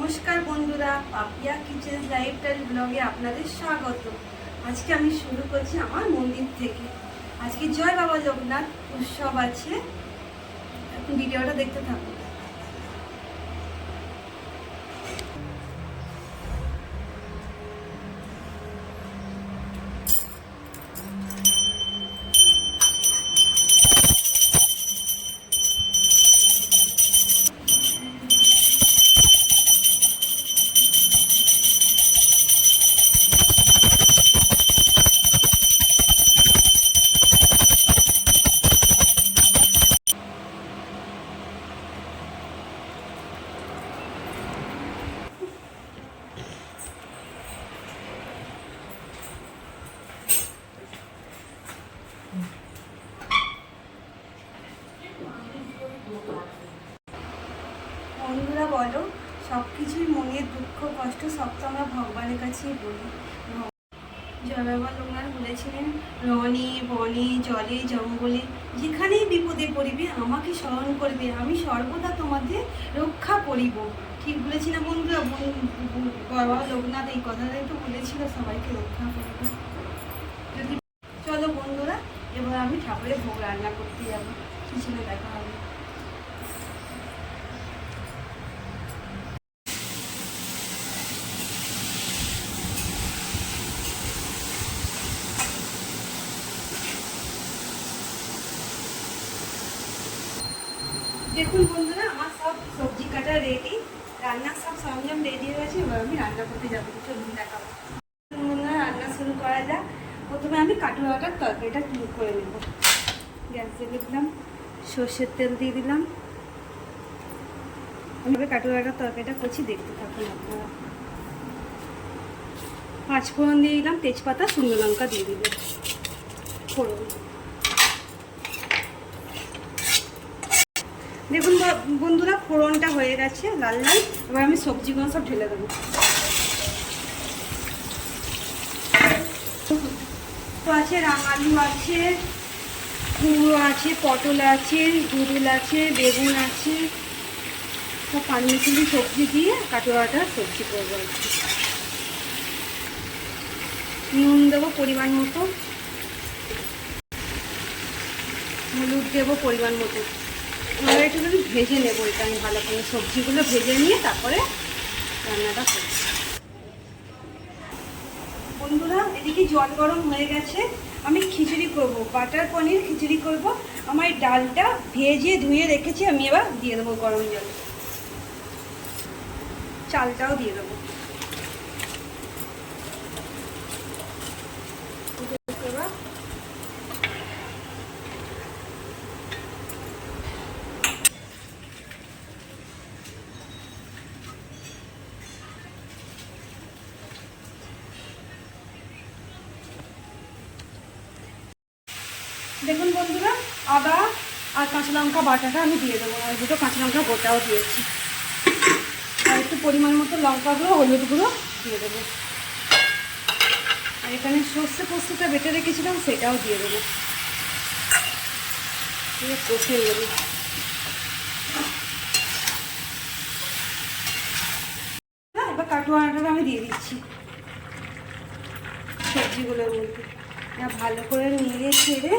নমস্কার বন্ধুরা, Papiya kitchen lifestyle ব্লগে আপনাদের স্বাগত। আজকে আমি শুরু করছি আমার মন্দির থেকে। আজকে জয় বাবা লোকনাথ উৎসব আছে, ভিডিওটা দেখতে থাকুন। বন্ধুরা বলো, সব কিছুই মনের দুঃখ কষ্ট সব তো আমরা ভগবানের কাছেই বলি। জয় বাবা লোকনাথ বলেছিলেন, রণে বনে জলে জঙ্গলে যেখানেই বিপদে পড়িবে আমাকে স্মরণ করবে, আমি সর্বদা তোমাদের রক্ষা করিব। ঠিক বলেছি না বন্ধুরা? বাবা লোকনাথ এই কথাটাই তো বলেছিল, সবাইকে রক্ষা করবে। যদি চলো বন্ধুরা, এবার আমি ঠাকুরের ভোগ রান্না করতে যাবো, কিচেনে দেখা হবে। দেখুন বন্ধুরা, আমার সব সবজি কাটা রেডি, রান্নার সব সরঞ্জাম রেডি হয়ে গেছে। এবার আমি রান্না করতে যাবো, চলুন দেখাবো। বন্ধুরা, রান্না শুরু করা যাক। প্রথমে আমি কাটুয়াটার তরকারিটা করে নেব। গ্যাস জ্বেলে দিলাম, সর্ষের তেল দিয়ে দিলাম। আমি কাটুয়াটার তরকারিটা করছি, দেখতে থাকুন আপনারা। 5 ফোড়ন দিয়ে দিলাম, তেজপাতা শুকনো লঙ্কা দিয়ে দিলাম ফোড়ন। দেখুন বন্ধুরা, ফোড়নটা হয়ে গেছে লাল লাল। এবার আমি সবজিগুলো সব ঢেলে দেবো। তো আছে আলু আছে, কুমড়ো আছে, পটল আছে, দুধুল আছে, বেগুন আছে, সব পানমিশালি সবজি দিয়ে কাটোয়াটা সবজি করবো আর কি। নুন দেবো পরিমাণ মতো, হলুদ দেবো পরিমাণ মতো। এবার একটু ভেজে নেবো, এটা আমি ভালো করে সবজিগুলো ভেজে নিয়ে তারপরে রান্নাটা করছি। বন্ধুরা, এদিকে জল গরম হয়ে গেছে, আমি খিচুড়ি করব, বাটার পনির খিচুড়ি করব। আমার এই ডালটা ভেজে ধুয়ে রেখেছি, আমি এবার দিয়ে দেবো গরম জল। চালটাও দিয়ে দেবো। দেখুন বন্ধুরা, আদা আর কাঁচা লঙ্কা বাটাটা আমি দিয়ে দেবো, আর 2টো কাঁচা লঙ্কা গোটাও দিয়েছি। আর একটু পরিমাণ মতো লঙ্কা গুঁড়ো, হলুদ গুঁড়ো দিয়ে দেবো। আর এখানে সর্ষে পোস্তটা বেটে রেখেছিলাম, সেটাও দিয়ে দেবো। কষে দেবো। এবার কাটুয়াটা আমি দিয়ে দিচ্ছি সবজিগুলোর মধ্যে। ভালো করে নেড়ে ছেড়ে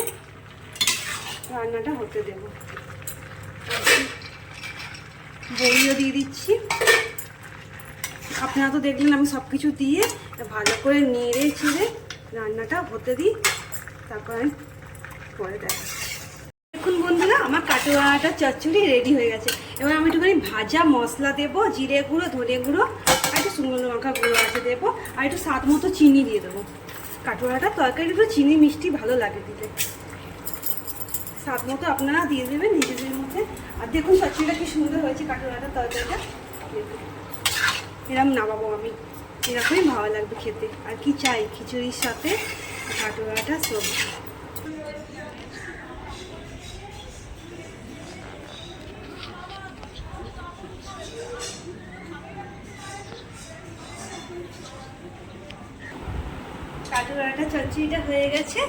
রান্নাটা হতে দেব। বড়িও দিয়ে দিচ্ছি। আপনারা তো দেখলেন আমি সব কিছু দিয়ে ভালো করে নেড়ে ছেড়ে রান্নাটা হতে দিই, তারপর আমি পরে দেখাচ্ছি। দেখুন বন্ধুরা, আমার কাটোয়াটা চচ্চড়ি রেডি হয়ে গেছে। এবার আমি একটুখানি ভাজা মশলা দেবো, জিরে গুঁড়ো, ধনে গুঁড়ো, আর একটু শুকনো লঙ্কা গুঁড়ো আছে দেবো, আর একটু স্বাদ মতো চিনি দিয়ে দেবো। কাটোয়াটা তরকারি একটু চিনি মিষ্টি ভালো লাগে দিতে, স্বাদ মতো আপনারা দিয়ে দেবেন নিজেদের মধ্যে। আর দেখুন চচ্চড়িটা কি সুন্দর হয়েছে, কাটোয়াটার তরকারিটা। এরকম নামাবো আমি, এরকমই ভালো লাগবে খেতে। আর কি চাই খিচুড়ির সাথে কাটোয়াটা সবজি। কাটোয়াটা চচ্চড়িটা হয়ে গেছে,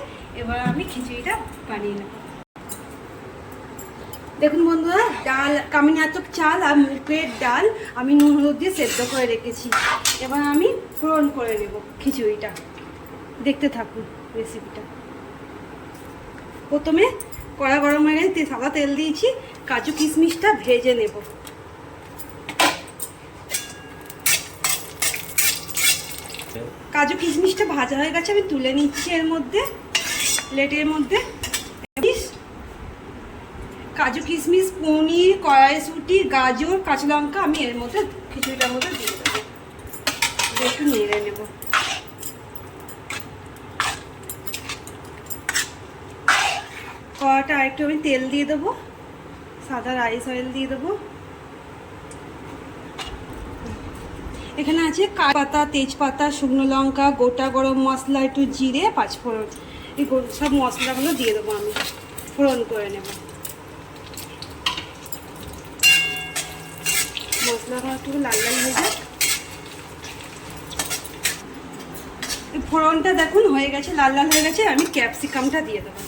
এবার আমি খিচুড়িটা বানিয়ে নেব। দেখুন বন্ধুরা, ডাল কামিনী আতপ চাল আর মুগের ডাল আমি নুন হলুদ দিয়ে সেদ্ধ করে রেখেছি। এবার আমি ফোড়ন করে নেব খিচুড়িটা। দেখতে থাকুন রেসিপিটা। প্রথমে কড়া গরম হয়ে গেছে, সাদা তেল দিয়েছি, কাজু কিশমিশটা ভেজে নেব। কাজু কিশমিশটা ভাজা হয়ে গেছে, আমি তুলে নিচ্ছি এর মধ্যে, প্লেটের মধ্যে। কাজু কিশমিশ, পনির, কড়াইশুঁটি, গাজর, কাঁচা লঙ্কা আমি এর মধ্যে খিচুড়িটার মধ্যে দিয়ে দেবো। একটু নেড়ে নেব। কড়াটা আরেকটু আমি তেল দিয়ে দেবো, সাদা রাইস অয়েল দিয়ে দেবো। এখানে আছে পাতা, তেজপাতা, শুকনো লঙ্কা, গোটা গরম মশলা, একটু জিরে, পাঁচফোড়ন, এই সব মশলাগুলো দিয়ে দেবো। আমি ফোড়ন করে নেব। মশলাটা একটু লাল লাল হয়ে যায়। এই ফোড়নটা দেখুন হয়ে গেছে, লাল লাল হয়ে গেছে। আমি ক্যাপসিকামটা দিয়ে দেবো।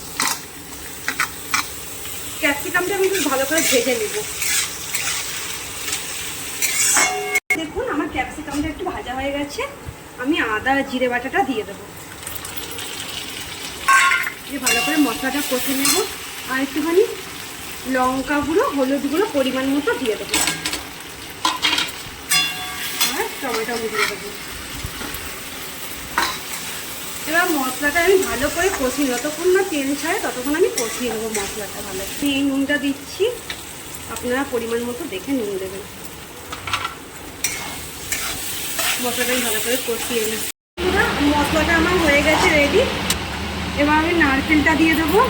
ক্যাপসিকামটা আমি খুব ভালো করে ভেজে নেব। দেখুন আমার ক্যাপসিকামটা একটু ভাজা হয়ে গেছে। আমি আদা আর জিরে বাটাটা দিয়ে দেবো। দিয়ে ভালো করে মশলাটা কষে নেব। আর একটুখানি লঙ্কা গুঁড়ো, হলুদ গুঁড়ো পরিমাণ মতো দিয়ে দেবো। আর টমেটো দিয়ে দেবো। এবার মশলাটা আমি ভালো করে কষিয়ে, যতক্ষণ না তেল ছাড়ে ততক্ষণ আমি কষিয়ে নেবো মশলাটা ভালো। এই নুনটা দিচ্ছি, আপনারা পরিমাণ মতো দেখে নুন দেবেন। মশলাটা আমি ভালো করে কষিয়ে নিই। মশলাটা আমার হয়ে গেছে রেডি। এবার আমি নারকেলটা দিয়ে দেবো।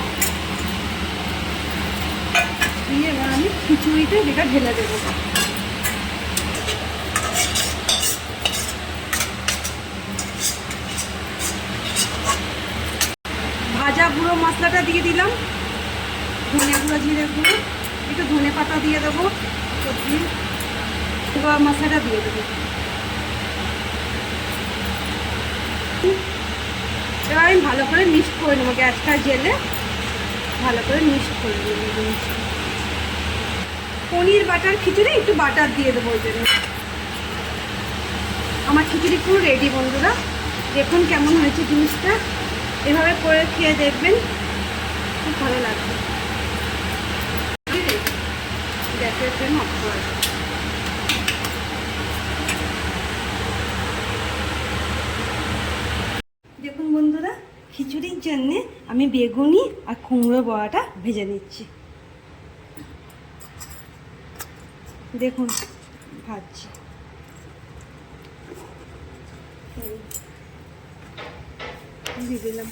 দিয়ে এবার আমি খিচুড়িতে যেটা ঢেলে দেবো। ভাজা গুঁড়ো মশলাটা দিয়ে দিলাম, ধনে গুঁড়ো, জিরে গুঁড়ো, একটু ধনে পাতা দিয়ে দেবো, সবজি গরম মশলাটা দিয়ে দেবো। এবার আমি ভালো করে মিক্সড করে নেবো, গ্যাসটা জেলে ভালো করে মিক্সড করে নেবো। পনির বাটার খিচুড়ি, একটু বাটার দিয়ে দেবো ওই জন্য। আমার খিচুড়ি পুরো রেডি বন্ধুরা। দেখুন কেমন হয়েছে জিনিসটা। এভাবে করে খেয়ে দেখবেন, খুব ভালো লাগবে। গ্যাসের ফ্লেম অফ করে দেবো। দেখুন বন্ধুরা, খিচুড়ির জন্যে আমি বেগুনি আর কুমড়ো বড়াটা ভেজে নিচ্ছি। দেখুন ভাজছি। দিয়ে দিলাম।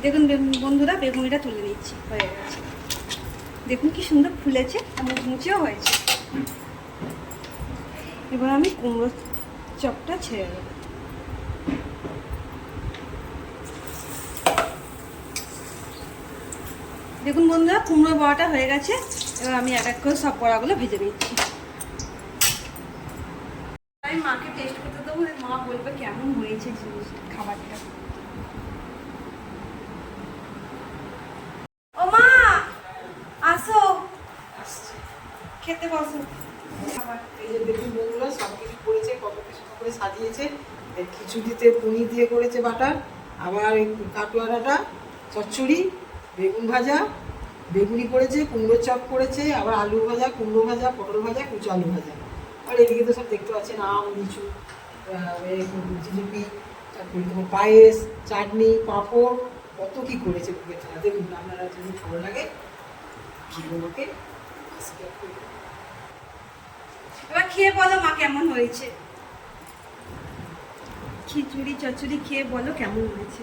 দেখুন বন্ধুরা, বেগুনিটা তুলে নিচ্ছি, হয়ে গেছে। দেখুন কি সুন্দর ফুলেছে, মুচমুচেও হয়েছে। এবার আমি কুমড়ো চপটা ছেড়ে দেবো। দেখুন বন্ধুরা, কুমড়ো বড়াটা হয়ে গেছে। এবার আমি এক এক করে সব বড়াগুলো ভেজে নিচ্ছি। আমি মাকে টেস্ট করতে দেবো, মা বলবে কেমন হয়েছে জিনিস খাবারটা। ও মা, আসো, খেতে বসো। এই যে দেখুন বন্ধুরা, সব কিছু করেছে, কত কিছু করে সাজিয়েছে। খিচুড়িতে পনির দিয়ে করেছে বাটার, আবার কাটোয়ারাটা চচ্চড়ি, বেগুন ভাজা, বেগুনি করেছে, কুমড়ো চপ করেছে, আবার আলু ভাজা, কুমড়ো ভাজা, পটল ভাজা, কুচো আলু ভাজা। আর এদিকে তো সব দেখতে পাচ্ছেন আম, লিচু, জিলিপি, তারপরে তোমার পায়েস, চাটনি, পাঁপড়, কত কি করেছে। দেখুন আপনারা যদি ভালো লাগে ভিডিওকে সাবস্ক্রাইব করুন। এবার খেয়ে বলো মা কেমন হয়েছে। খিচুড়ি চচ্চড়ি খেয়ে বলো কেমন হয়েছে।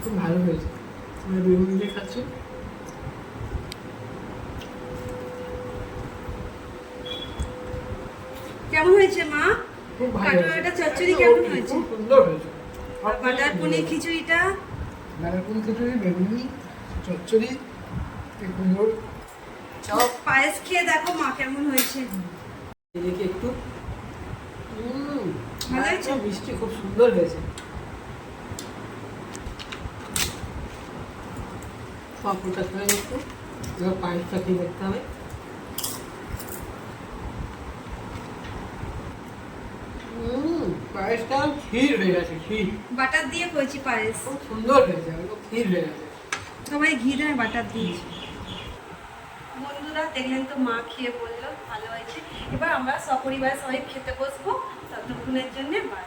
খুব ভালো হয়েছে। তোমরা বেগুন দিয়ে খাচ্ছ। কেমন হয়েছে মা? খুব ভালো হয়েছে। কাটোয়াটা চচ্চড়ি কেমন হয়েছে? খুব সুন্দর হয়েছে। আর বাটার পনির খিচুড়িটা? বাটার পনির খিচুড়ি, বেগুনি, চচ্চড়ি, কুমড়োর চপ। পায়েস খেয়ে দেখো মা কেমন হয়েছে। দেখি একটু ভালো হয়েছে? মিষ্টি খুব সুন্দর হয়েছে। পাঁপড়টা খেয়ে একটু, এবার পায়েসটা খেয়ে দেখতে হবে। পায়েসটা ক্ষীর হয়ে গেছে, ক্ষীর। বাটার দিয়ে করেছি পায়েস, খুব সুন্দর হয়েছে, একদম ক্ষীর হয়ে গেছে। সবাই ঘি দেয়, বাটার দিয়েছি। বন্ধুরা দেখলেন তো, মা খেয়ে বললো ভালো হয়েছে। এবার আমরা সপরিবার সবাই খেতে বসবো, ততক্ষণের জন্য বাই।